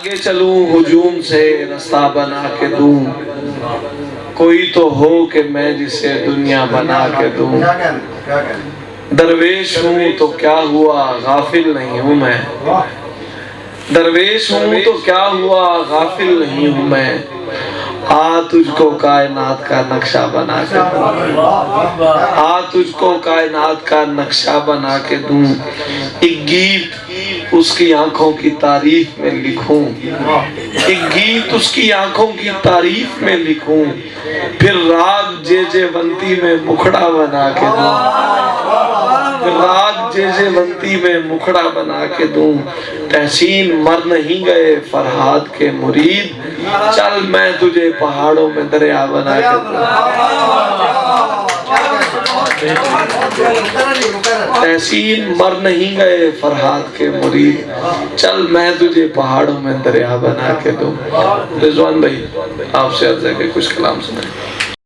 آگے چلوں ہجوم سے رستہ بنا کے دوں، کوئی تو ہو کہ میں جسے دنیا بنا کے دوں۔ درویش ہوں تو کیا ہوا غافل نہیں ہوں میں، درویش ہوں تو کیا ہوا غافل نہیں ہوں میں، آ تجھ کو کائنات کا نقشہ بنا کے دوں، آ تجھ کو کائنات کا نقشہ بنا کے دوں۔ ایک گیت اس کی آنکھوں کی تعریف میں لکھوں، ایک گیت اس کی آنکھوں کی تعریف میں لکھوں، پھر راگ جے جے ونتی میں مکھڑا بنا کے دوں، پھر راگ جے جے ونتی میں مکھڑا بنا کے دوں۔ تحسین مر نہیں گئے فرہاد کے مرید، چل میں تجھے پہاڑوں میں دریا بنا کے دوں۔ تحسین مر نہیں گئے فرہاد کے مرید، چل میں تجھے پہاڑوں میں دریا بنا کے دوں۔ رضوان بھائی آپ سے عرض ہے کہ کچھ کلام سنائیں۔